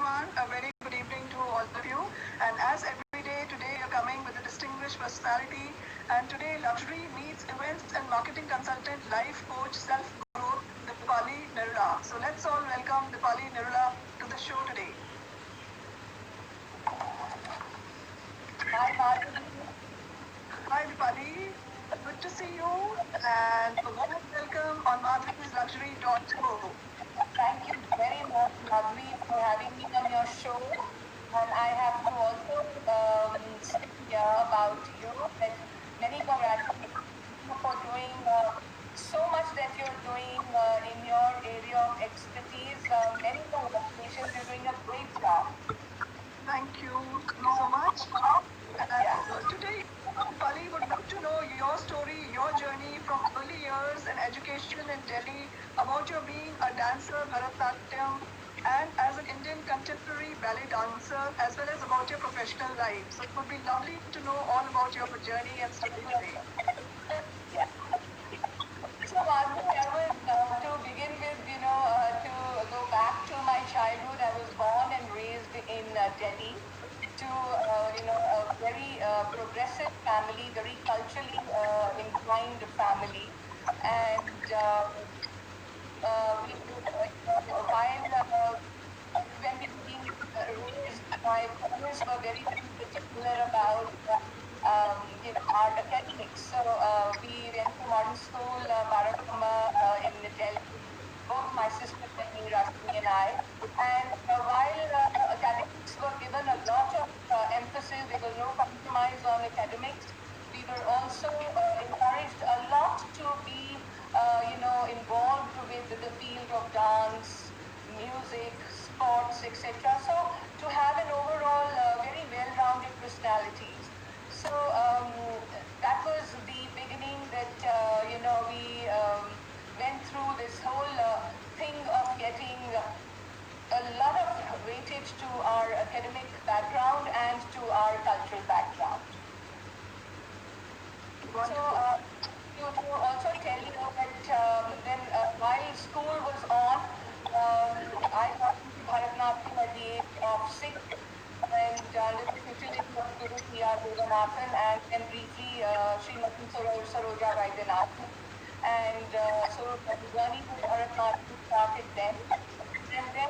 everyone. A very good evening to all of you. And as every day, today you're coming with a distinguished personality. And today, luxury meets events and marketing consultant, life coach, self-growth, Dipali Nirula. So let's all welcome Dipali Nirula to the show today. Hi, Madhu. Hi, Dipali. Good to see you. And a warm welcome on madhuri'sluxury.co. Thank you very much, Madhuri, for having me on your show. And I have to also say here about you that many congratulations for doing so much that you're doing in your area of expertise. Many congratulations. You're doing a great job. Thank you. Thank you so much. And Yeah. today, Pali would love to know your story, your journey from early years and education in Delhi, about your being a dancer, Bharatanatyam, and as an Indian contemporary ballet dancer, as well as about your professional life. So it would be lovely to know all about your journey and story today. Yeah. So, Madhu, I would to begin with, to go back to my childhood. I was born and raised in Delhi to, a very progressive family, very culturally inclined family. And while when we were being raised, my parents were very, very particular about our academics. So we went to modern school, Barakamma in Delhi, both my sister and me, Rashmi and I. And while academics were given a lot of emphasis, there was no compromise on academics. We were also encouraged a lot to be, involved with the field of dance, music, sports, etc. So to have an overall very well-rounded personalities. So that was the beginning that we went through this whole thing of getting a lot of weightage to our academic background and to our cultural background. So Wonderful. to also tell you that then while school was on, I got into Bharatanatyam at the age of 6 and under the tutelage of Guru P.R. Devanathan and then briefly Srimati Saroja Vaidyanathan. And so the journey with Bharatanatyam started then. And then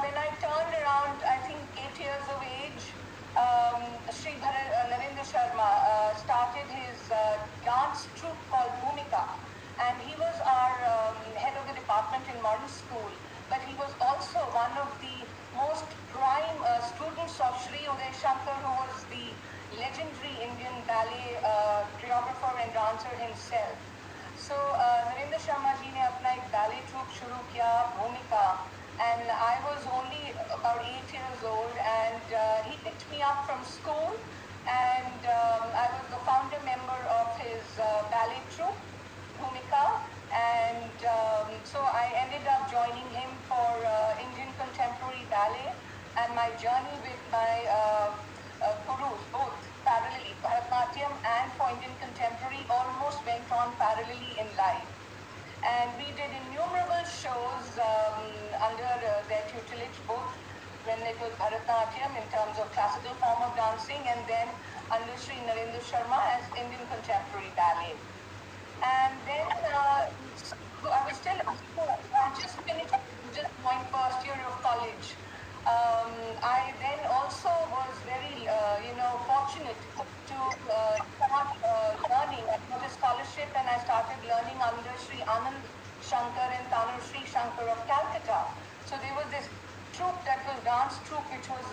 when I turned around, I think 8 years of age, Narendra Sharma started his dance troupe called Bhumika. And he was our head of the department in modern school. But he was also one of the most prime students of Sri Uday Shankar, who was the legendary Indian ballet choreographer and dancer himself. So Narendra Sharma ji ने अपना एक ballet troop शुरू किया भूमिका and I was only about 8 years old and he picked me up from school and I was the founder member of his ballet troupe Bhumika and so I ended up joining him for Indian contemporary ballet and my journey with my gurus both parallelly Bharatanatyam and for Indian contemporary almost went on parallelly in life. And we did innumerable shows under their tutelage, both when it was Bharatanatyam in terms of classical form of dancing and then under Sri Narendra Sharma as Indian contemporary ballet. And then I was still at school. I just finished, just joined first year of college. I then also was very, fortunate to start learning. I got a scholarship and I started learning under Sri Anand Shankar and Tanushree Shankar of Calcutta. So there was this troupe that was dance troupe which was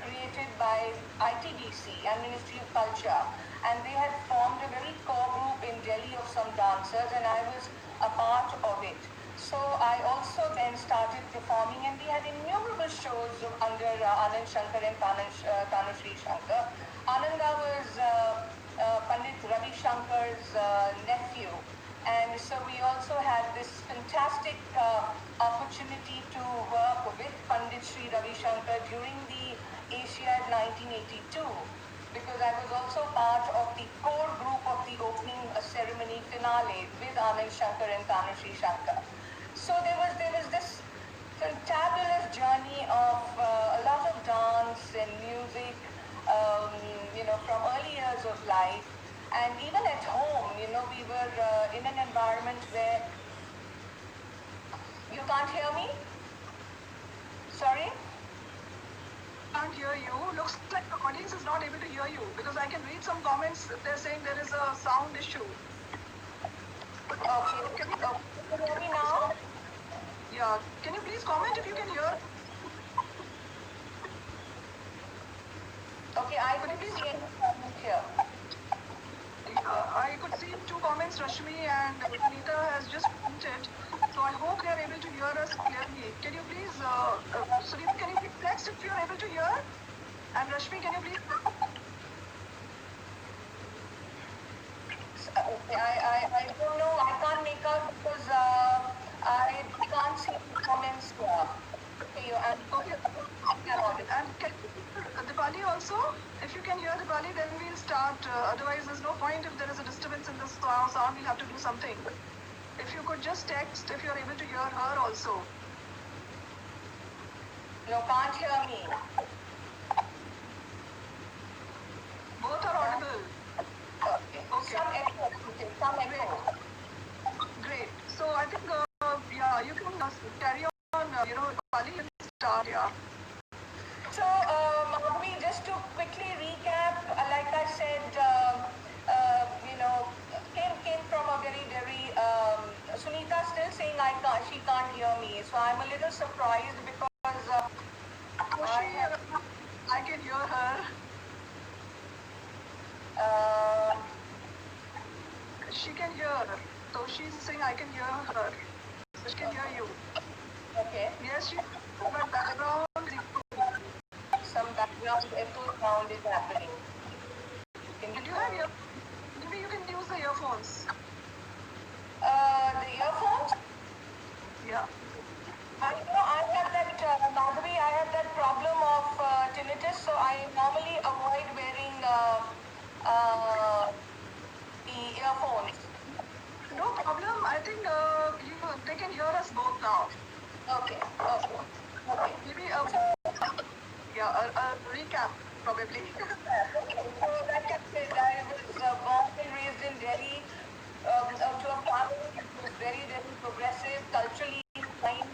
created by ITDC and Ministry of Culture and they had formed a very core group in Delhi of some dancers and I was a part of it. So I also then started performing and we had innumerable shows under Anand Shankar and Tanushree Shankar. Ananda was Pandit Ravi Shankar's nephew and so we also had this fantastic opportunity to work with Pandit Sri Ravi Shankar during the Asiad 1982 because I was also part of the core group of the opening ceremony finale with Anand Shankar and Tanushree Shankar. So there was this fantabulous journey of a from early years of life. And even at home, we were in an environment where... You can't hear me? Sorry? Can't hear you. Looks like the audience is not able to hear you because I can read some comments. They're saying there is a sound issue. Okay. Can you, Can you hear me now? yeah, can you please comment if you can hear? Okay, I couldn't see any comment here. I could see two comments, Rashmi and Anita has just commented. So I hope they are able to hear us clearly. Can you please, Sunita, can you please text if you are able to hear? And Rashmi, can you please? Okay, I don't know. I can't make out because I can't see the comments here. Okay, Okay. And can Dipali also? If you can hear Dipali, then we'll start. Otherwise, there's no point if there is a disturbance in the sound. We'll have to do something. If you could just text if you're able to hear her also. No, can't hear me. Both are audible. Okay. Some echo. Okay, some echo. Great. So I think, yeah, you can carry on, Dipali, you can start, yeah. So, Madhvi, just to quickly recap, like I said, came from a very, Sunita still saying she can't hear me. So I'm a little surprised because I can hear her. She can hear. So she's saying I can hear her. So she can hear you. Okay. Yes, she. But background. Some background echo sound is happening. Did you have maybe you can use the earphones. The earphones? Yeah. I have that, Madhvi, I have that problem of tinnitus, so I normally avoid wearing the earphones. No problem. I think they can hear us both now. Okay. Maybe a recap probably. Okay, so like I said, I was born and raised in Delhi to a family that was very progressive, culturally inclined.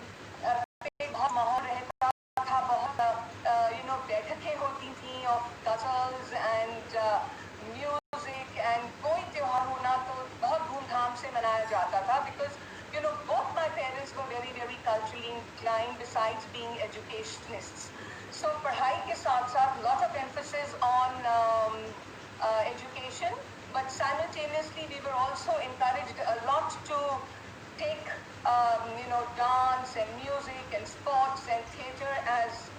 पे बहुत माहौल रहता था, बहुत बैठकें होती थी of ghazals and music, and कोई त्योहार होना तो बहुत धूमधाम से मनाया जाता था because both my parents were very culturally inclined besides being educationists. So पढ़ाई के साथ साथ lot of emphasis on education, but simultaneously we were also encouraged a lot to take dance and music and sports and theatre as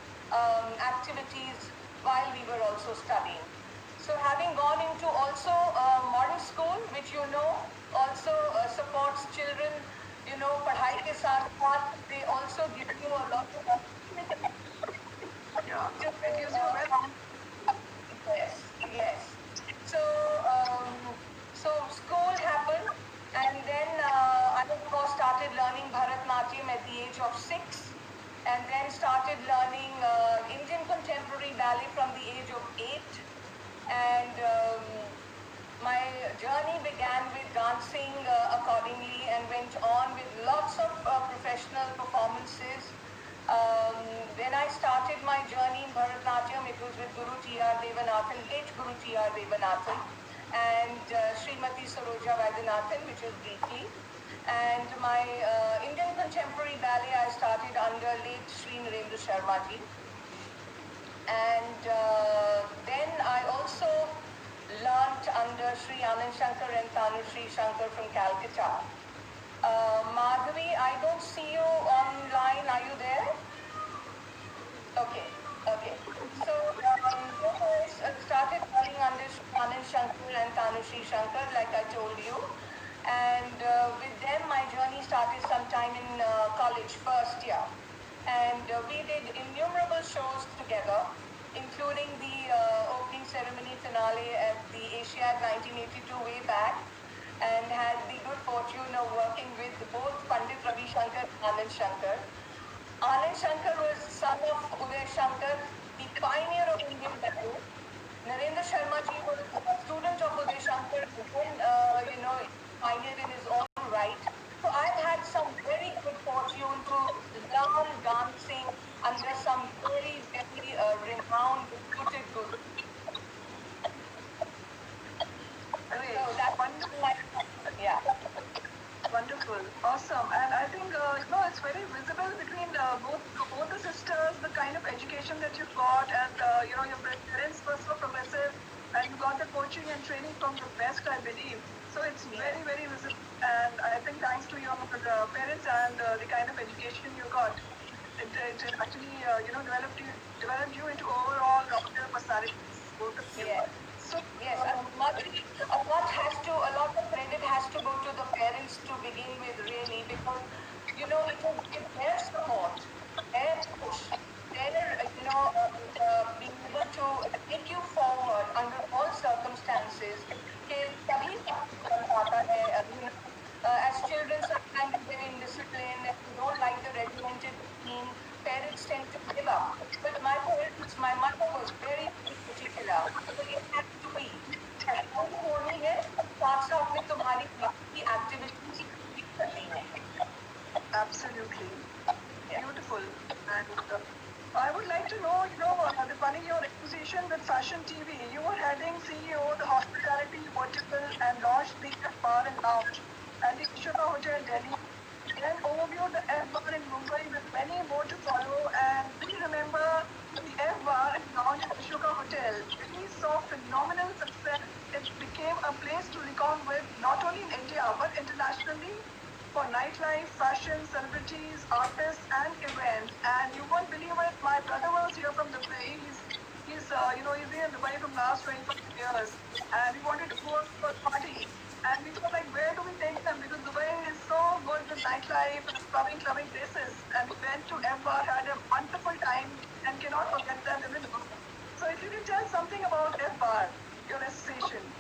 activities while we were also studying. So having gone into also modern school, which also supports children, पढ़ाई के साथ साथ they also give you a lot of opportunity. Yeah. It gives you a well. Yes. So school happened, and then I of course started learning Bharatanatyam at the age of 6, and then started learning Indian contemporary ballet from the age of 8, and my journey began with dancing accordingly and went on with lots of professional performances. When I started my journey in Bharatanatyam, it was with Guru T.R. Devanathan, late Guru T.R. Devanathan, and Srimati Saroja Vaidyanathan, which was briefly. And my Indian contemporary ballet I started under late Sri Narendra Sharma ji. And then I also learnt under Sri Anand Shankar and Tanu Sri Shankar from Calcutta. Madhavi, I don't see you online. Are you there? Okay. So I started learning under Sri Anand Shankar and Tanu Sri Shankar, like I told you. And with them, my journey started sometime in college, first year. And we did innumerable shows together, including the opening ceremony finale at the Asiad 1982 way back, and had the good fortune of working with both Pandit Ravi Shankar and Anand Shankar. Anand Shankar was son of Uday Shankar, the pioneer of Indian ballet, Narendra Sharma ji was a student of Uday Shankar, then, pioneer in his own right. So I've had some very good fortune to learn dancing under some very, very renowned, reputed gurus. Great. So that's Wonderful. my, yeah. Wonderful, awesome, and I think it's very visible between both the sisters, the kind of education that you got, and your parents were so progressive, and you got the coaching and training from the best, I believe. So it's very very visible, and I think thanks to your parents and the kind of education you got, it actually developed you into overall personalities, both of you. Yes. So Yes, a lot of credit has to go to the parents to begin with, really, because it was with their support, their push, their being able to take you forward under all circumstances. कि तभी सब कुछ बन पाता है, as children sometimes they're indisciplined and they don't like the regimented routine. Parents tend to give up. But my mother was very, very particular. So it had to be. पढ़ाई होनी है, साथ साथ में तुम्हारी बाकी activities भी करनी है. absolutely. Yeah. Beautiful. And I would like to know, Dipali, your acquisition with Fashion TV. You were heading CEO, the hospitality vertical, and launched the F Bar and Lounge and the Ashoka Hotel Delhi. Then overviewed the F Bar in Mumbai with many more to follow. And we remember the F Bar and Lounge at Ashoka Hotel. We saw phenomenal success. It became a place to reckon with not only in India but internationally for nightlife, fashion, celebrities, artists, and events. And you won't believe it, my brother was here from Dubai. He's been in Dubai from last 25 years, and we wanted to go to a party. And we were like, where do we take them? Because Dubai is so good with nightlife and clubbing places. And we went to F Bar, had a wonderful time, and cannot forget that even now. So if you can tell something about F Bar, your association.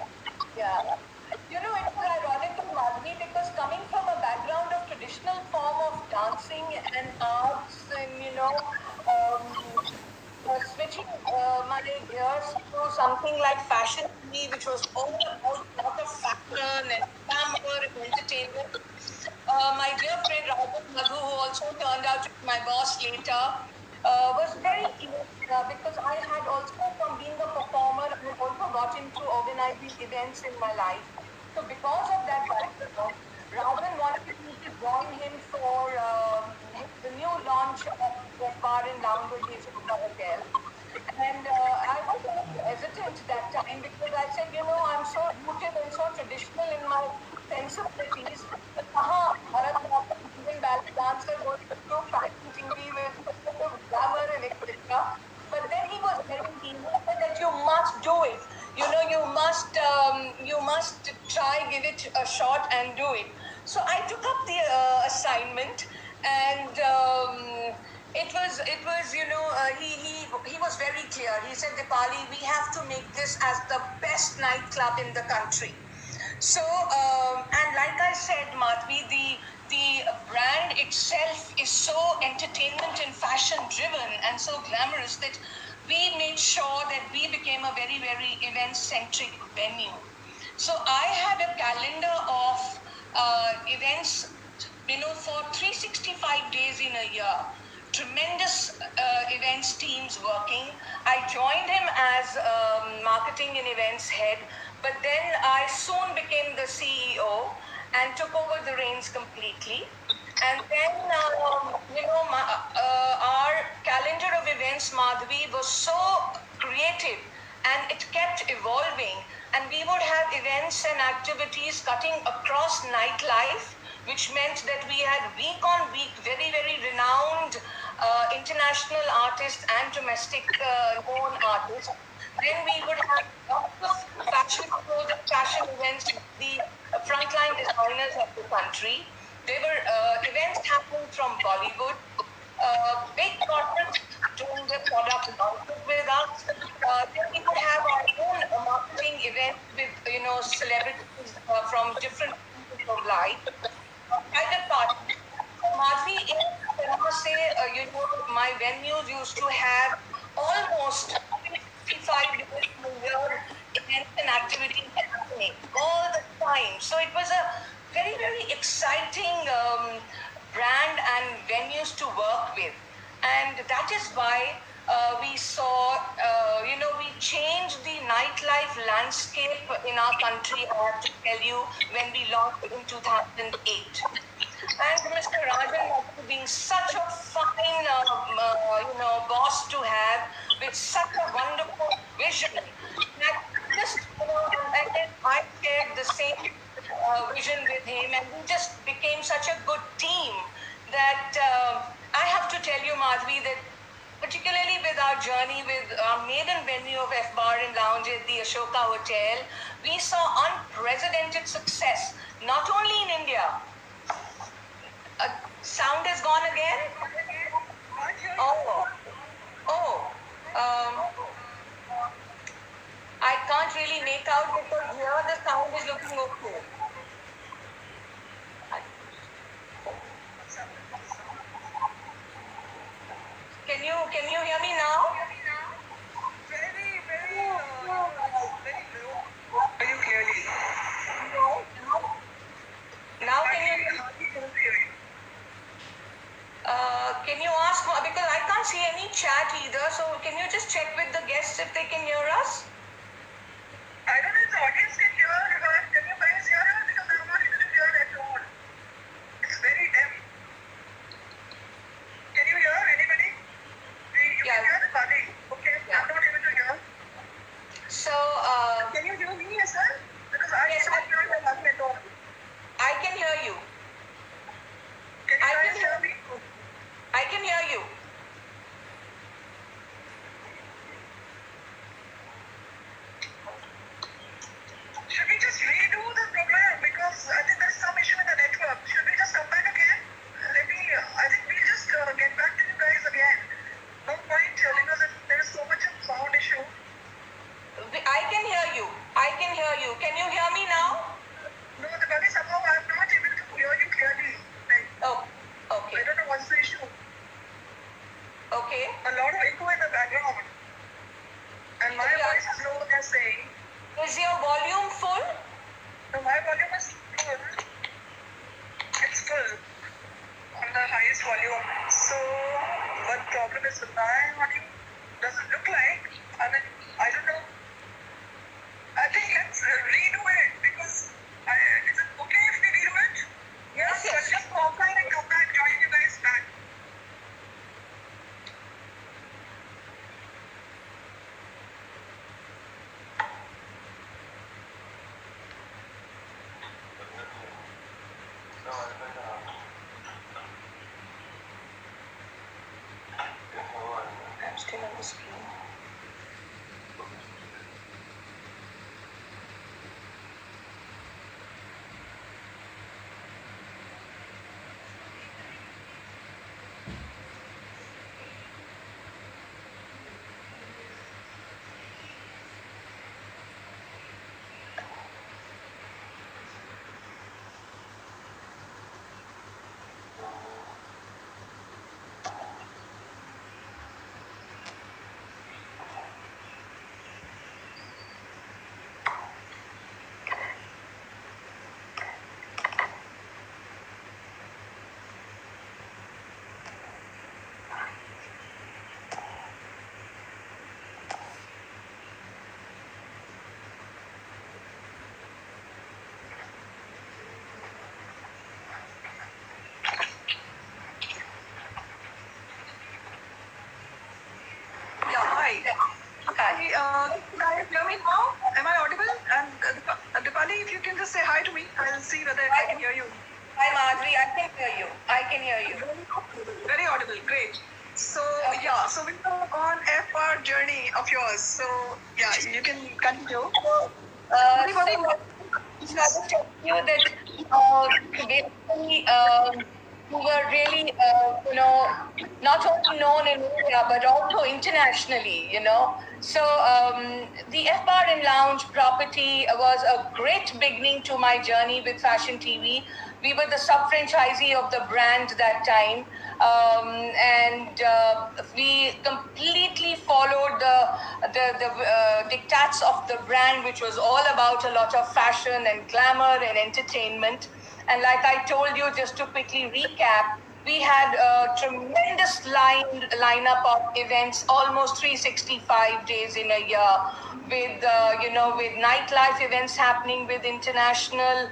Yeah. It was ironic to Madhvi because coming from a background of traditional form of dancing and arts and, switching my gears to something like fashion TV, which was all about a lot of fashion and glamour and entertainment. My dear friend Rahul Madhu, who also turned out to be my boss later, was very keen because I had also, from being a performer, I had also got into organizing events in my life. So because of that background, Rahul wanted me to join him for the new launch of the bar and lounge at the Asoka Hotel. And I was a little hesitant that time because I said, I'm so rooted and so traditional in my sensibilities. Bharatanatyam, even ballet dancer goes to fashion TV with glamour and etc. But then he was very keen. He said that you must do it. You must try, give it a shot and do it. So I took up the assignment, and he was very clear. He said, Dipali, we have to make this as the best nightclub in the country. So, and like I said, Madhvi, the brand itself is so entertainment and fashion driven and so glamorous that we made sure that we became a very, very event centric venue. So I had a calendar of events, for 365 days in a year. Tremendous events teams working. I joined him as marketing and events head, but then I soon became the CEO and took over the reins completely. And then, our calendar of events, Madhvi, was so creative and it kept evolving. And we would have events and activities cutting across nightlife, which meant that we had week on week very, very renowned international artists and domestic known artists. Then we would have lots of fashion shows and fashion events with the frontline designers of the country. There were events happening from Bollywood, big corporates doing the product launches with us. Then we would have our own marketing events with celebrities from different pieces of life. Private parties. Madhvi, in Cinema say, my venues used to have almost 50 days a year, events and activities happening all the time. So it was a very, very exciting brand and venues to work with. And that is why we saw, we changed the nightlife landscape in our country, I have to tell you, when we launched in 2008. And Mr. Rajan, being such a fine, boss to have with such a wonderful vision, that just, and then I shared the same vision with him, and we just became such a good team that I have to tell you, Madhvi, that particularly with our journey with our maiden venue of F Bar and Lounge at the Ashoka Hotel, we saw unprecedented success, not only in India. Sound is gone again? Oh. I can't really make out because here the sound is looking okay. Can you hear me now? Very, very low. Very clearly. Now can you ask, because I can't see any chat either, so can you just check with the guests if they can hear us? I don't know if the audience can hear her. Can you guys hear her? Because I'm not able to hear at all. It's very dim. Can you hear anybody? You can hear the body. Okay, I'm not able to hear. So, can you hear me as well? Because I cannot hear the body at all. I can hear you. Can you guys hear me? I can hear you. Should we just redo the program? Because I think there's some issue in the network. Should we just come back again? I think we'll just get back to you guys again. No point because there is so much of sound issue. I can hear you. Can you hear me now? No, the body somehow I'm not able to hear you clearly. Oh, okay. I don't know what's the issue. Okay. A lot of echo in the background. And my voice is low, they're saying. Is your volume full? No, my volume is full. It's full. On the highest volume. So, what problem is with my audio? Does it look like? I mean, I don't know. I think let's redo it because is it okay if we redo it? Yes. So I'll just go offline and come back, join you guys back. I'm still on the screen. Hi. Can I hear me now? Am I audible? And Dipali, if you can just say hi to me, I'll see whether I can hear you. Hi, Madhuri. I can hear you. Very audible. Great. So, so we are on FR journey of yours. So, you can continue. I will tell you that basically we were really, not only known in India but also internationally, So the F Bar and Lounge property was a great beginning to my journey with Fashion TV. We were the sub-franchisee of the brand that time. And we completely followed the diktats of the brand, which was all about a lot of fashion and glamour and entertainment. And like I told you, just to quickly recap, we had a tremendous lineup of events, almost 365 days in a year, with with nightlife events happening with international,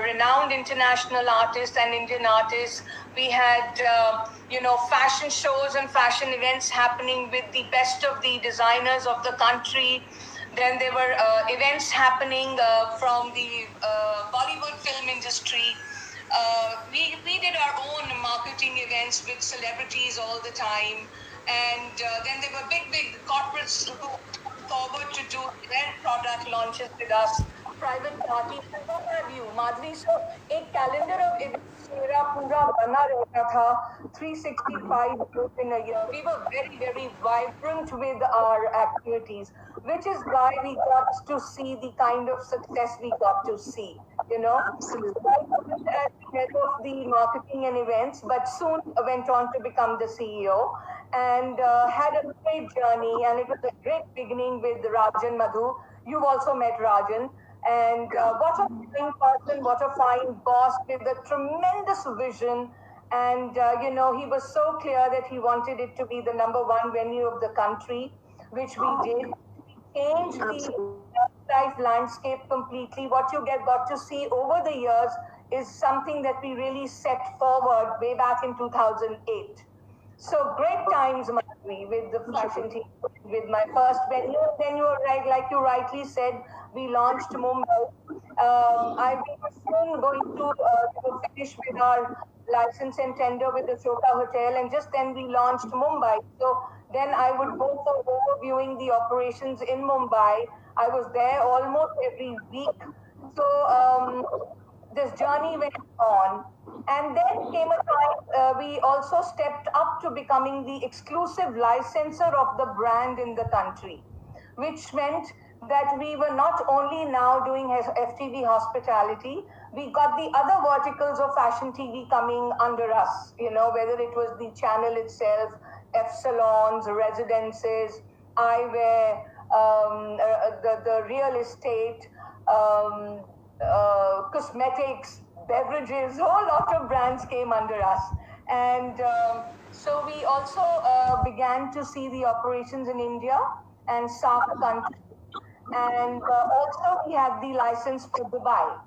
renowned international artists and Indian artists. We had fashion shows and fashion events happening with the best of the designers of the country. Then there were events happening from the Bollywood film industry. We did our own marketing events with celebrities all the time. And then there were big corporates who came forward to do their product launches with us, private parties, and what have you, Madhuri. So, a calendar of events मेरा पूरा बना रहता था 365 days in a year. We were very vibrant with our activities, which is why we got to see the kind of success we got to see. Absolutely. I wasn't at the head of the marketing and events, but soon went on to become the CEO and had a great journey. And it was a great beginning with Rajan Madhu. You've also met Rajan. And what a fine person, what a fine boss with a tremendous vision. And, he was so clear that he wanted it to be the number one venue of the country, which we did. Changed the life landscape completely. What you got to see over the years is something that we really set forward way back in 2008. So great times, Madhuri, with the fashion team, with my first venue. Then you were right, like you rightly said, we launched Mumbai. We were soon going to finish with our license and tender with the Soka Hotel, and just then we launched Mumbai. So then I would go for overviewing the operations in Mumbai. I was there almost every week. So this journey went on. And then came a time we also stepped up to becoming the exclusive licensor of the brand in the country, which meant that we were not only now doing FTV hospitality, we got the other verticals of fashion TV coming under us, whether it was the channel itself, F salons, residences, eyewear, the real estate, cosmetics, beverages, whole lot of brands came under us. And so we also began to see the operations in India and SAARC countries. And also we had the license for Dubai.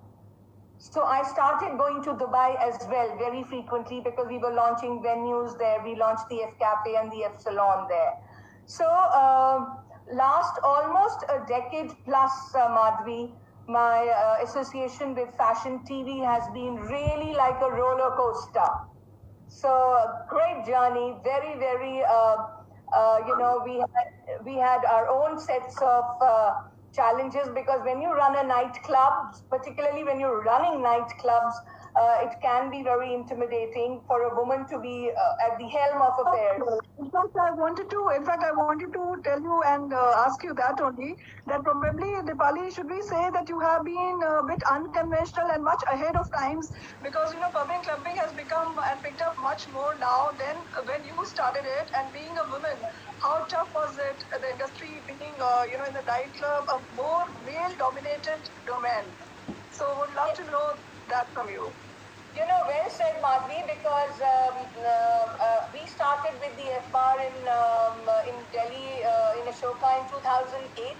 So I started going to Dubai as well very frequently because we were launching venues there. We launched the F Cafe and the F Salon there. So last almost a decade plus, Madhvi, my association with fashion TV has been really like a roller coaster. So great journey, very. We had our own sets of challenges because when you run a nightclub, particularly when you're running nightclubs, it can be very intimidating for a woman to be at the helm of affairs. In fact, I wanted to tell you and ask you that only, that probably, Dipali, should we say that you have been a bit unconventional and much ahead of times, because pub and clubbing has become and picked up much more now than when you started it. And being a woman, how tough was it, the industry being in the nightclub, a more male dominated domain? So would love to know that from you. Well said, Madhvi, because we started with the F Bar in Delhi, in Ashoka in 2008.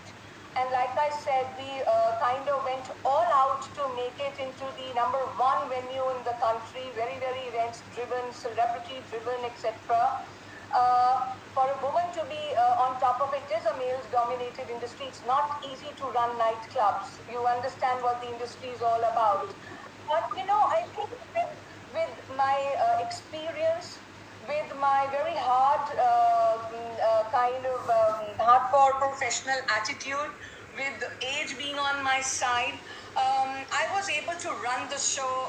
And like I said, we kind of went all out to make it into the number one venue in the country, very events driven, celebrity driven, etc. For a woman to be on top of it is a male dominated industry. It's not easy to run nightclubs. You understand what the industry is all about. But I think with my experience, with my very hardcore professional attitude, with age being on my side, I was able to run the show,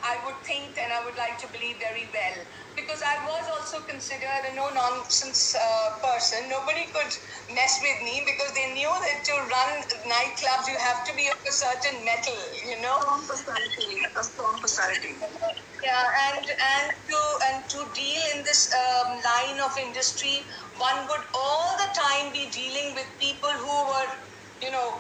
I would think, and I would like to believe, very well. Because I was also considered a no-nonsense person. Nobody could mess with me because they knew that to run nightclubs, you have to be of a certain metal, A strong personality. Yeah, and to deal in this line line of industry, one would all the time be dealing with people who were, you know,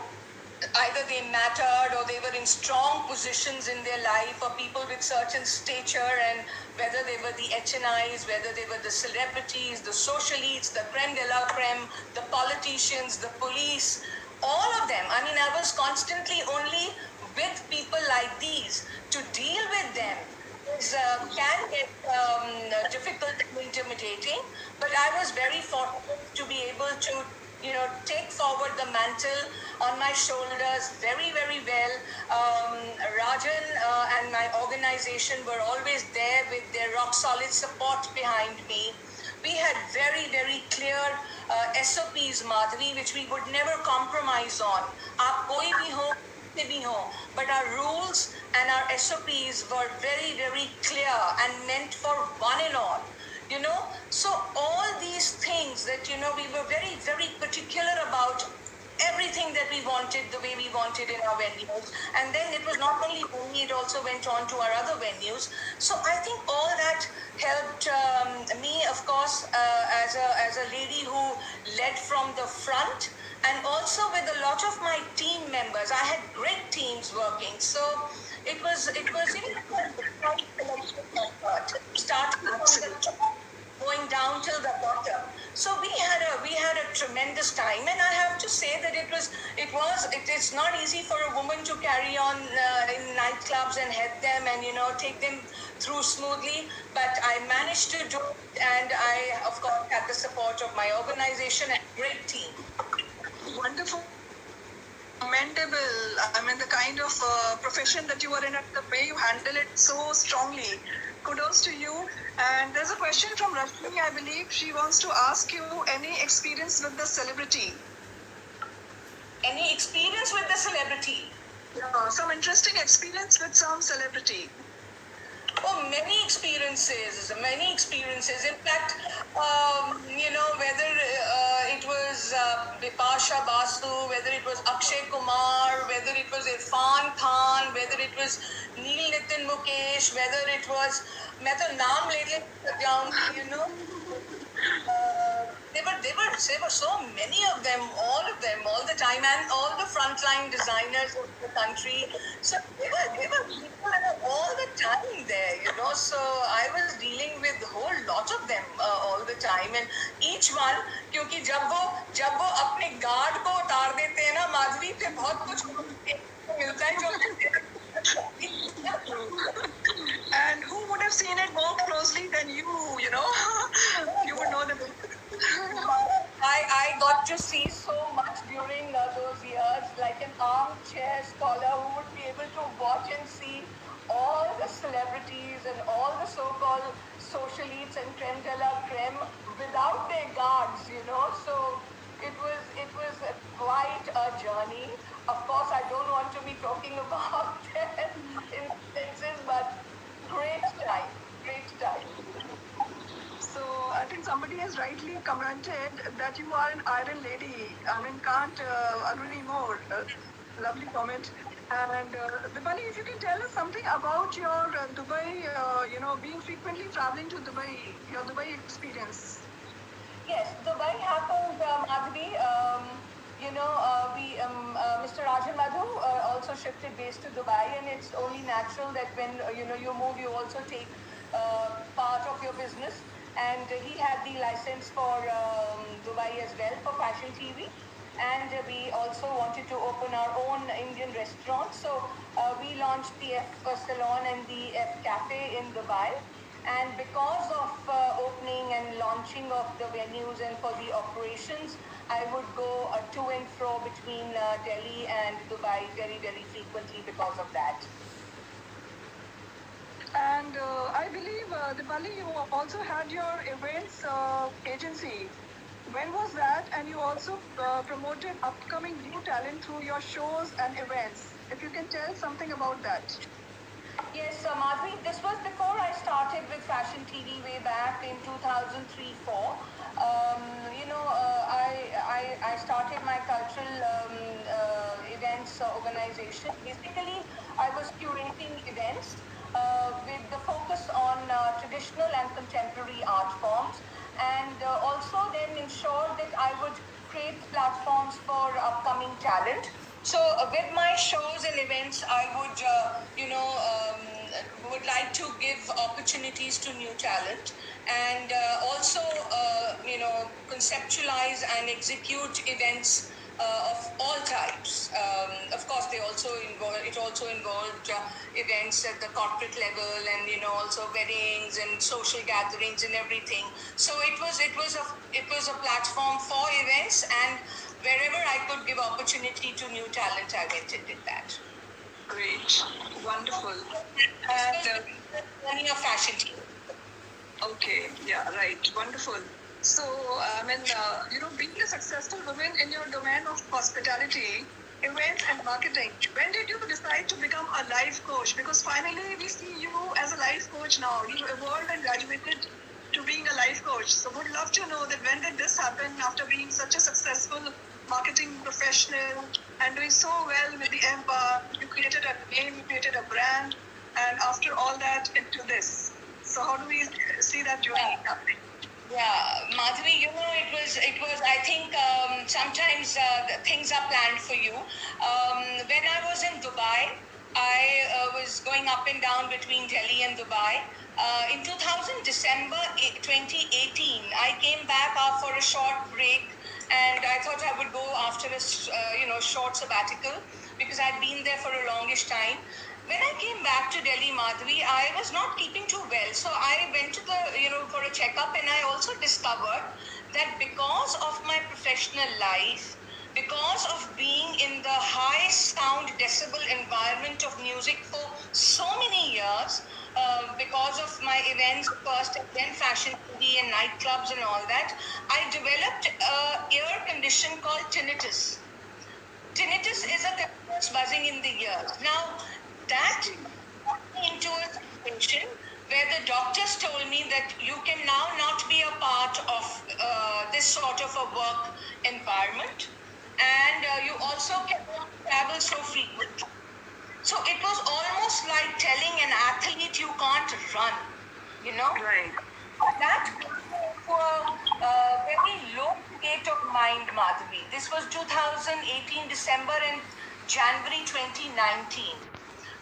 either they mattered or they were in strong positions in their life, or people with certain stature, and whether they were the HNIs, whether they were the celebrities, the socialites, the creme de la creme, the politicians, the police, all of them. I mean, I was constantly only with people like these. To deal with them can get difficult and intimidating, but I was very fortunate to be able to, take forward the mantle on my shoulders very, very well. Rajan and my organization were always there with their rock solid support behind me. We had very, very clear SOPs, Madhavi, which we would never compromise on. Aap koi bhi ho, koi bhi ho. But our rules and our SOPs were very, very clear and meant for one and all. So all these things that, we were very, very particular about everything that we wanted, the way we wanted in our venues. And then it was not only Bhumi, it also went on to our other venues. So I think all that helped me, of course, as a lady who led from the front, and also with a lot of my team members. I had great teams working. So it was starting from the top, going down till the bottom. So we had a tremendous time, and I have to say that it's not easy for a woman to carry on in nightclubs and head them and take them through smoothly. But I managed to do it, and I of course had the support of my organization and great team. Wonderful. Commendable. I mean, the kind of profession that you were in, and the way you handle it so strongly. Kudos to you. And there's a question from Rashmi, I believe. She wants to ask you any experience with the celebrity. Any experience with the celebrity? Yeah, some interesting experience with some celebrity. Oh, many experiences. In fact, whether it was Bipasha Basu, whether it was Akshay Kumar, whether it was Irfan Khan, whether it was Neel Nitin Mukesh, whether it was, मैं तो नाम ले जाऊंगी, there were so many of them, all the time, and all the frontline designers of the country. So they were people all the time there, So I was dealing with a whole lot of them all the time, and each one, क्योंकि जब वो अपने guard को उतार देते हैं ना, माधवी पे बहुत कुछ मिलता है जो And who would have seen it more closely than you, You would know the I got to see so much during those years, like an armchair scholar who would be able to watch and see all the celebrities and all the so-called socialites and creme de la creme without their guards, So it was quite a journey. Of course, I don't want to be talking about their instances, but great time. So I think somebody has rightly commented that you are an iron lady. I mean, can't agree more. Lovely comment. And Dipali, if you can tell us something about your Dubai, being frequently traveling to Dubai, your Dubai experience. Yes, Dubai happened, Madhvi. Mr. Rajan Madhu also shifted base to Dubai, and it's only natural that when you move, you also take part of your business. And he had the license for Dubai as well for Fashion TV. And we also wanted to open our own Indian restaurant. So we launched the F Salon and the F Cafe in Dubai. And because of opening and launching of the venues and for the operations, I would go to and fro between Delhi and Dubai very, very frequently because of that. And I believe, Dipali, you also had your events agency. When was that? And you also promoted upcoming new talent through your shows and events. If you can tell something about that. Yes, Madhvi, this was before I started with Fashion TV way back in 2003-04. I started my cultural events organization. Basically, I was curating events with the focus on traditional and contemporary art forms. And I would create platforms for upcoming talent. So with my shows and events, I would, would like to give opportunities to new talent, and also, conceptualize and execute events of all types. Of course, it also involved events at the corporate level, and also weddings and social gatherings and everything. So it was a platform for events, and wherever I could give opportunity to new talent, I went and did that. Great. Wonderful. And running a fashion team. Okay, yeah, right. Wonderful. So, being a successful woman in your domain of hospitality, events, and marketing, when did you decide to become a life coach? Because finally, we see you as a life coach now. You evolved and graduated to being a life coach. So, would love to know that when did this happen after being such a successful marketing professional and doing so well with the empire? You created a name, you created a brand, and after all that, into this. So how do we see that journey happening? Yeah, Madhuri, it was. I think sometimes things are planned for you. When I was in Dubai, I was going up and down between Delhi and Dubai. In 2000 December 2018, I came back for a short break, and I thought I would go after a short sabbatical, because I'd been there for a longish time. When I came back to Delhi, Madhuri, I was not keeping too well. So I went to for a checkup, and I also discovered that because of my professional life, because of being in the high sound decibel environment of music for so many years, because of my events first and then fashion TV and nightclubs and all that, I developed a ear condition called tinnitus. Tinnitus is a continuous buzzing in the ears. Now, that got me into a situation where the doctors told me that you can now not be a part of this sort of a work environment, and you also cannot travel so frequently. So it was almost like telling an athlete you can't run, you know? Right. That got me into a very low state of mind, Madhuri. This was 2018 December and January 2019.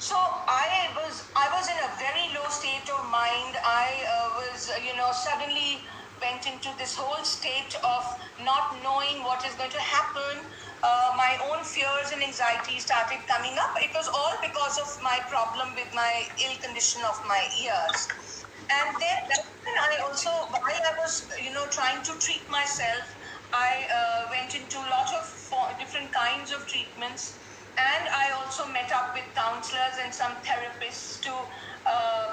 So I was in a very low state of mind. I was suddenly went into this whole state of not knowing what is going to happen. My own fears and anxiety started coming up. It was all because of my problem with my ill condition of my ears. And then that's when I also, while I was, trying to treat myself, I went into a lot of different kinds of treatments. And I also met up with counselors and some therapists to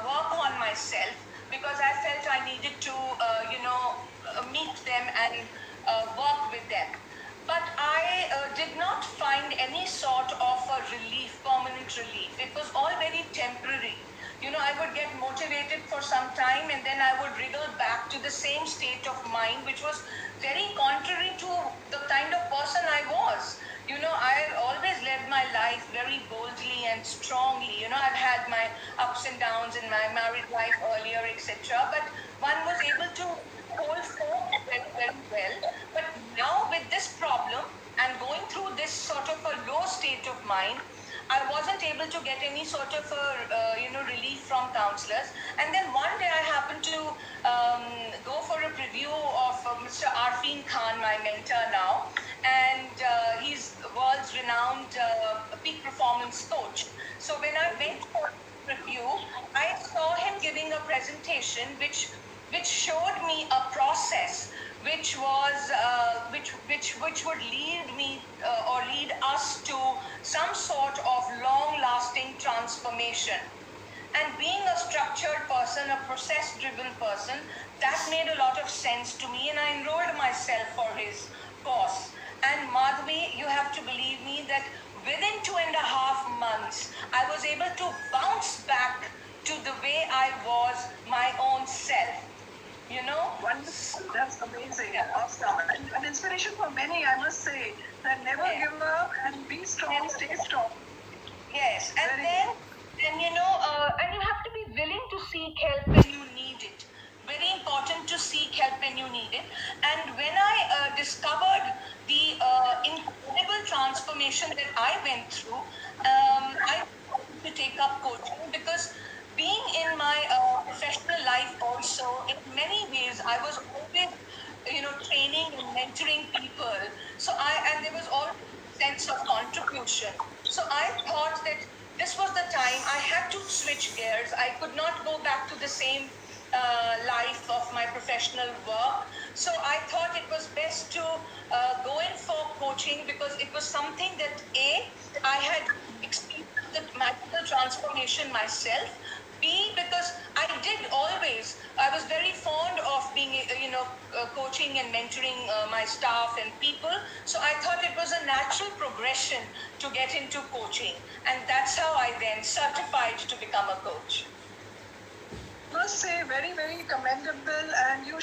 work on myself, because I felt I needed to, meet them and work with them. But I did not find any sort of a relief, permanent relief. It was all very temporary. I would get motivated for some time, and then I would wriggle back to the same state of mind, which was very contrary to the kind of person I was. I always led my life very boldly and strongly. I've had my ups and downs in my married life earlier, etc. But one was able to hold forth very, very well. But now with this problem and going through this sort of a low state of mind, I wasn't able to get any sort of a relief from counselors. And then one day I happened to go for a preview of Mr. Arfin Khan, my mentor now, and he's world's renowned peak performance coach. So when I went for review, I saw him giving a presentation which showed me a process which was which would lead me or lead us to some sort of long-lasting transformation. And being a structured person, a process-driven person, that made a lot of sense to me, and I enrolled myself for his course. And Madhvi, you have to believe me that within 2.5 months, I was able to bounce back to the way I was, my own self. Wonderful. That's amazing. Awesome. And an inspiration for many, I must say, that never give up and be strong, stay strong. Yes, and then and you have to be willing to seek help when you need it. Very important to seek help when you need it. And when I discovered the incredible transformation that I went through, I wanted to take up coaching because being in my professional life also, in many ways, I was always, training and mentoring people. And there was always a sense of contribution. So I thought that this was the time I had to switch gears. I could not go back to the same life of my professional work. So I thought it was best to go in for coaching because it was something that I had experienced the magical transformation myself. B, because I was very fond of being, coaching and mentoring my staff and people. So I thought it was a natural progression to get into coaching. And that's how I then certified to become a coach. Must say very very commendable, and you're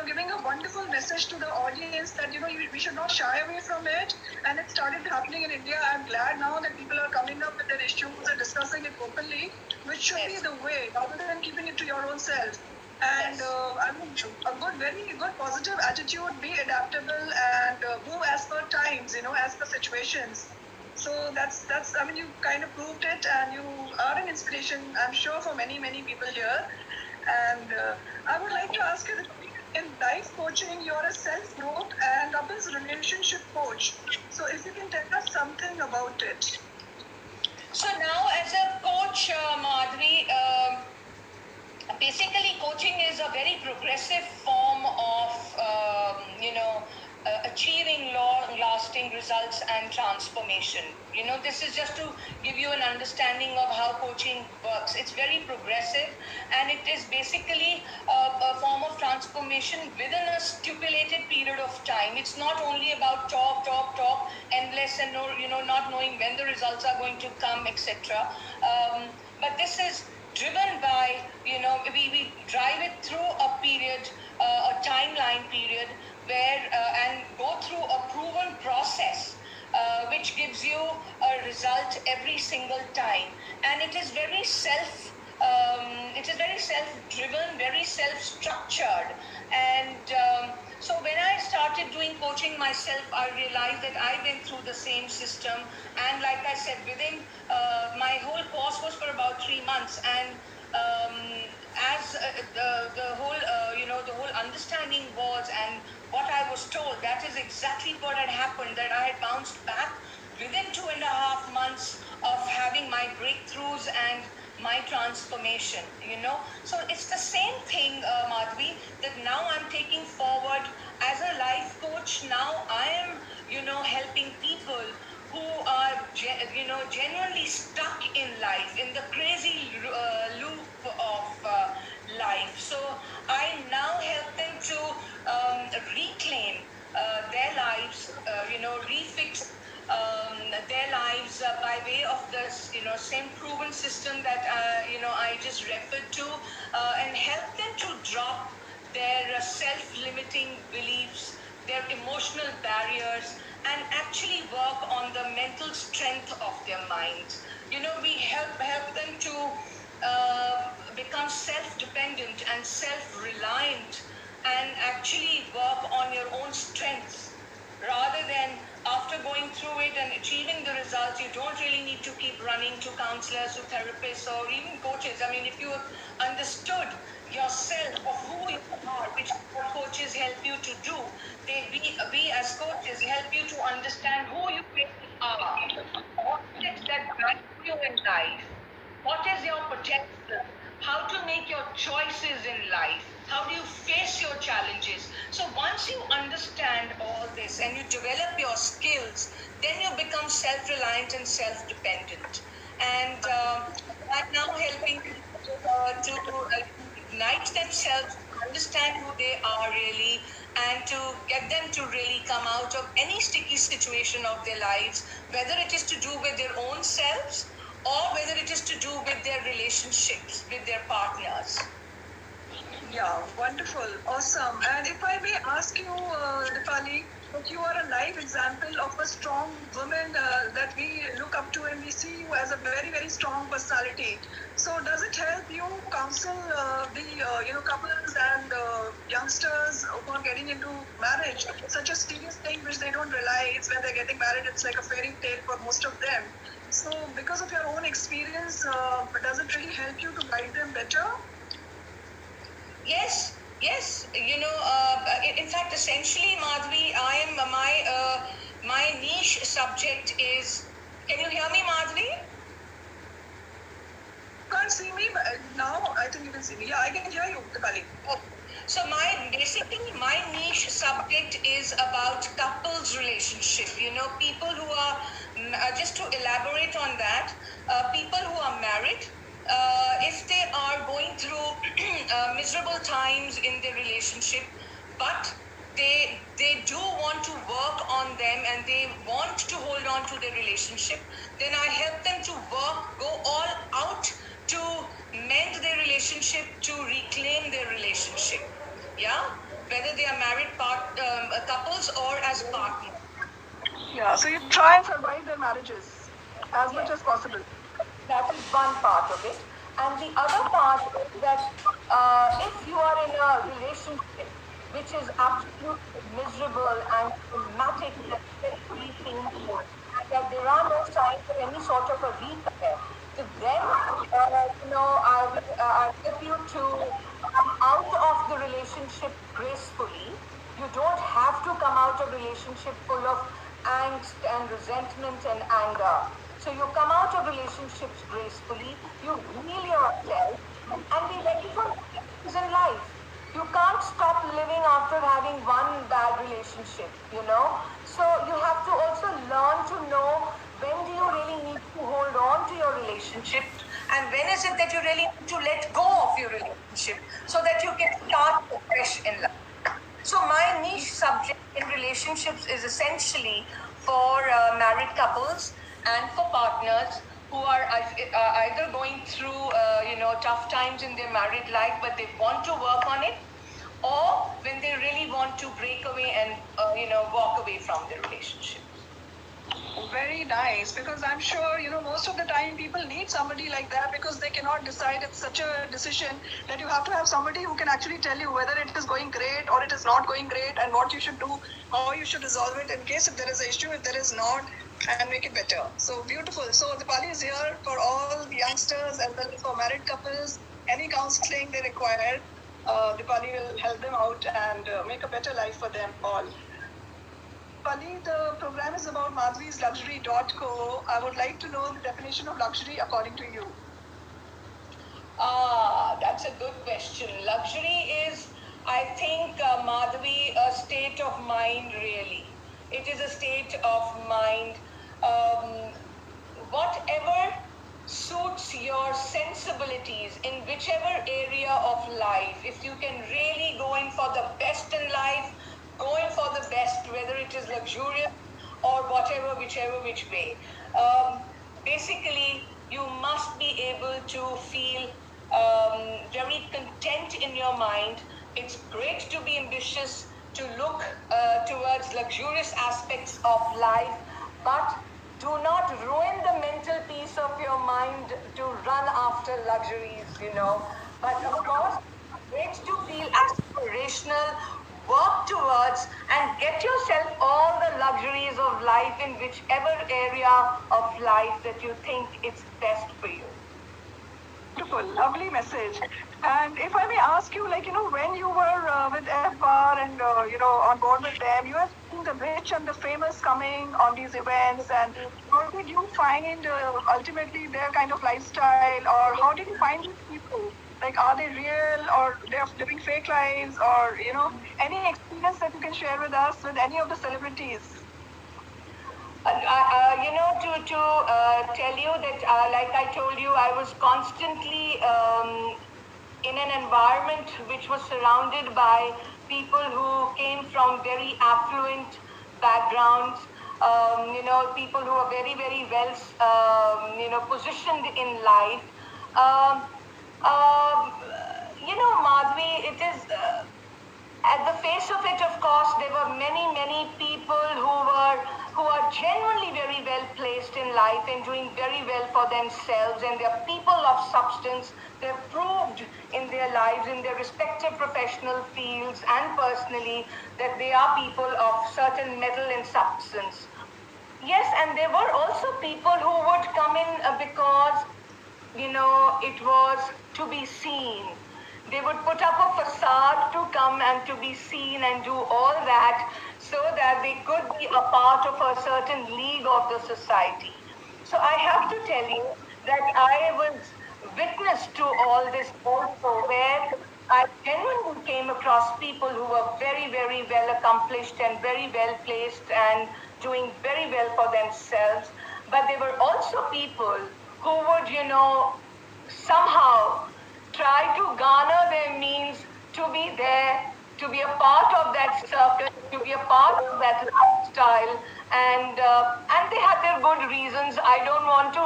giving a wonderful message to the audience that we should not shy away from it, and it started happening in India. I'm glad now that people are coming up with their issues and discussing it openly, which should Yes. be the way rather than keeping it to your own self. And Yes. I mean, a very good positive attitude, be adaptable, and move as per times, as per situations. So that's I mean, you kind of proved it, and you are an inspiration, I'm sure, for many people here. And I would like to ask you, in life coaching, you're a self-growth and couples relationship coach. So if you can tell us something about it. So now, as a coach, Madhuri, basically coaching is a very progressive form of, achieving long-lasting results and transformation. This is just to give you an understanding of how coaching works. It's very progressive, and it is basically a form of transformation within a stipulated period of time. It's not only about talk, endless, and not knowing when the results are going to come, etc. But this is driven by, we drive it through a period, a timeline period, where and go through a proven process, which gives you a result every single time. And it is very self-driven, very self-structured. And so when I started doing coaching myself, I realized that I went through the same system. And like I said, within my whole course was for about 3 months. And as the whole understanding was, and what I was told, that is exactly what had happened, that I had bounced back within 2.5 months of having my breakthroughs and my transformation. So it's the same thing, Madhvi, that now I'm taking forward as a life coach. Now I am, helping people who are, genuinely stuck in life, in the crazy loop of life. So I now help them to reclaim their lives, refix their lives by way of this, same proven system that, I just referred to, and help them to drop their self-limiting beliefs, their emotional barriers, and actually work on the mental strength of their minds. We help them to become self-dependent and self-reliant, and actually work on your own strengths, rather than after going through it and achieving the results, you don't really need to keep running to counselors or therapists or even coaches. I mean, if you have understood yourself of who you are, which what coaches help you to do, we as coaches help you to understand who you really are, what is it that drives you in life, what is your potential, how to make your choices in life, how do you face your challenges. So once you understand all this and you develop your skills, then you become self-reliant and self-dependent. And I'm now helping people to ignite themselves, understand who they are really, and to get them to really come out of any sticky situation of their lives, whether it is to do with their own selves or whether it is to do with their relationships with their partners. Yeah, wonderful, awesome. And if I may ask you, Dipali, Dipali, that you are a live example of a strong woman that we look up to, and we see you as a very, very strong personality. So, does it help you counsel the couples and youngsters who are getting into marriage? Such a serious thing which they don't realize when they're getting married. It's like a fairy tale for most of them. So, because of your own experience, does it really help you to guide them better? Yes, yes. In fact, essentially, Madhvi, I am my niche subject is. Can you hear me, Madhvi? You can't see me, but now I think you can see me. Yeah, I can hear you, Dipali. Oh. So basically my niche subject is about couples relationship. People who are just to elaborate on that, people who are married, if they are going through miserable times in their relationship, but they do want to work on them and they want to hold on to their relationship, then I help them to go all out to mend their relationship, to reclaim their relationship. Yeah, whether they are married couples or as partners. Yeah, so you try and survive their marriages as much as possible. That is one part of it. And the other part is that if you are in a relationship which is absolutely miserable and traumatic and very painful, and that there are no signs of any sort of a repair, so then, I help you to come out of the relationship gracefully. You don't have to come out of relationship full of angst and resentment and anger. So you come out of relationships gracefully, you heal yourself, and be ready for things in life. You can't stop living after having one bad relationship. So you have to also learn to know when do you really need to hold on to your relationship and when is it that you really need to let go of your relationship so that you can start fresh in life. So my niche subject in relationships is essentially for married couples and for partners who are either going through tough times in their married life, but they want to work on it, or when they really want to break away and walk away from their relationship. Very nice, because I'm sure most of the time people need somebody like that because they cannot decide. It's such a decision that you have to have somebody who can actually tell you whether it is going great or it is not going great, and what you should do, how you should resolve it in case if there is an issue, if there is not, and make it better. So beautiful. So Dipali is here for all the youngsters as well as for married couples. Any counseling they require, Dipali will help them out and make a better life for them all. Pali, the program is about madhvisluxury.co. I would like to know the definition of luxury according to you. That's a good question. Luxury is, I think, Madhvi, a state of mind, really. It is a state of mind. Whatever suits your sensibilities in whichever area of life, if you can really go in for the best in life, go in for the best, whether it is luxurious or whatever, which way. Basically, you must be able to feel very content in your mind. It's great to be ambitious, to look towards luxurious aspects of life, but do not ruin the mental peace of your mind to run after luxuries. But of course, great to feel aspirational, work towards, and get yourself all the luxuries of life in whichever area of life that you think it's best for you. Beautiful, lovely message. And if I may ask you, when you were with FR and, on board with them, you have seen the rich and the famous coming on these events. And how did you find ultimately their kind of lifestyle, or how did you find these people? Like, are they real, or they're living fake lives, or, any experience that you can share with us with any of the celebrities? To tell you that, like I told you, I was constantly in an environment which was surrounded by people who came from very affluent backgrounds, people who are very, very well, positioned in life. Um, Madhvi, it is. At the face of it, of course, there were many, many genuinely very well placed in life and doing very well for themselves, and they're people of substance. They've proved in their lives, in their respective professional fields and personally, that they are people of certain mettle and substance. Yes, and there were also people who would come in because, it was to be seen. They would put up a facade to come and to be seen and do all that so that they could be a part of a certain league of the society. So I have to tell you that I was witness to all this also, where I genuinely came across people who were very, very well accomplished and very well placed and doing very well for themselves. But there were also people who would, somehow try to garner their means to be there, to be a part of that circle, to be a part of that lifestyle, and they had their good reasons. I don't want to,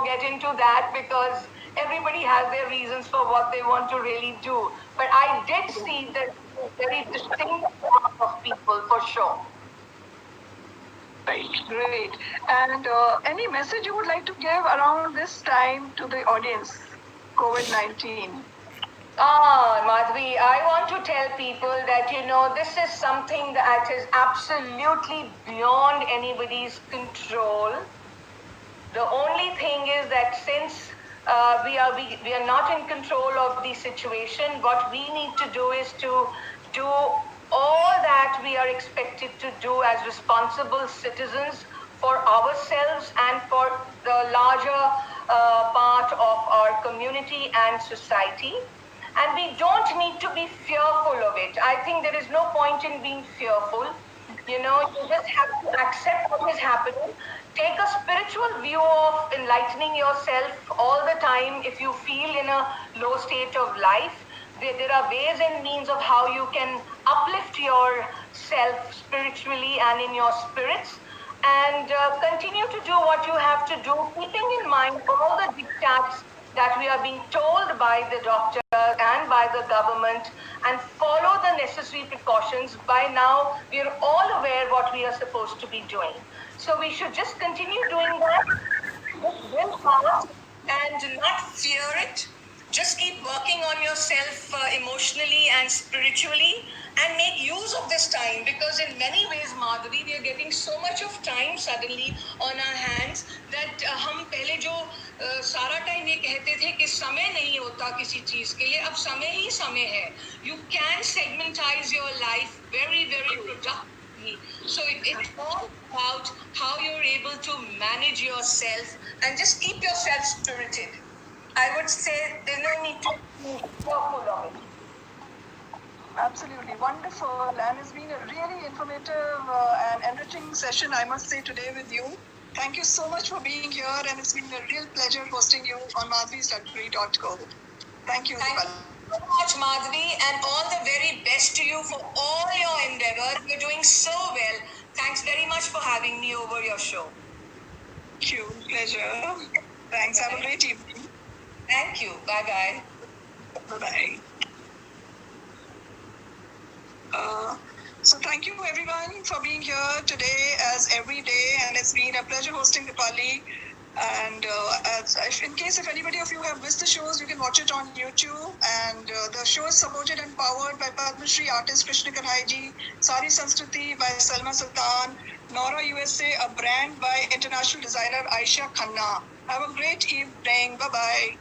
get into that because everybody has their reasons for what they want to really do. But I did see that very distinct group of people for sure. Right, great. And any message you would like to give around this time to the audience, COVID-19? Madhvi, I want to tell people that, this is something that is absolutely beyond anybody's control. The only thing is that since we are not in control of the situation, what we need to do is to do all that we are expected to do as responsible citizens for ourselves and for the larger part of our community and society. And we don't need to be fearful of it. I think there is no point in being fearful. You just have to accept what is happening. Take a spiritual view of enlightening yourself all the time if you feel in a low state of life. There are ways and means of how you can uplift yourself spiritually and in your spirits, and continue to do what you have to do, keeping in mind all the diktats that we are being told by the doctors and by the government, and follow the necessary precautions. By now, we are all aware what we are supposed to be doing. So we should just continue doing that, just will pass and not fear it. Just keep working on yourself emotionally and spiritually, and make use of this time, because in many ways, Madhvi, we are getting so much of time suddenly on our hands that हम पहले जो सारा time ये कहते थे कि समय नहीं होता किसी चीज के लिए, अब समय ही समय है. You can segmentize your life very, very productively. So it's all about how you're able to manage yourself and just keep yourself spirited. I would say there's no need to be careful of it. Absolutely wonderful, and it's been a really informative and enriching session, I must say, today with you. Thank you so much for being here, and it's been a real pleasure hosting you on madhvisluxury.co. Thank you. Thank you so much, Madhvi, and all the very best to you for all your endeavors. You're doing so well. Thanks very much for having me over your show. Thank you. Pleasure. Thanks. Have a great evening. Thank you. Bye-bye. Bye-bye. So thank you everyone for being here today as every day, and it's been a pleasure hosting Dipali. And in case if anybody of you have missed the shows, you can watch it on YouTube. And the show is supported and powered by Padma Shri artist Krishna Kanhaiji, Sari Sanskriti by Salma Sultan, Nora USA, a brand by international designer Aisha Khanna. Have a great evening. Bye-bye.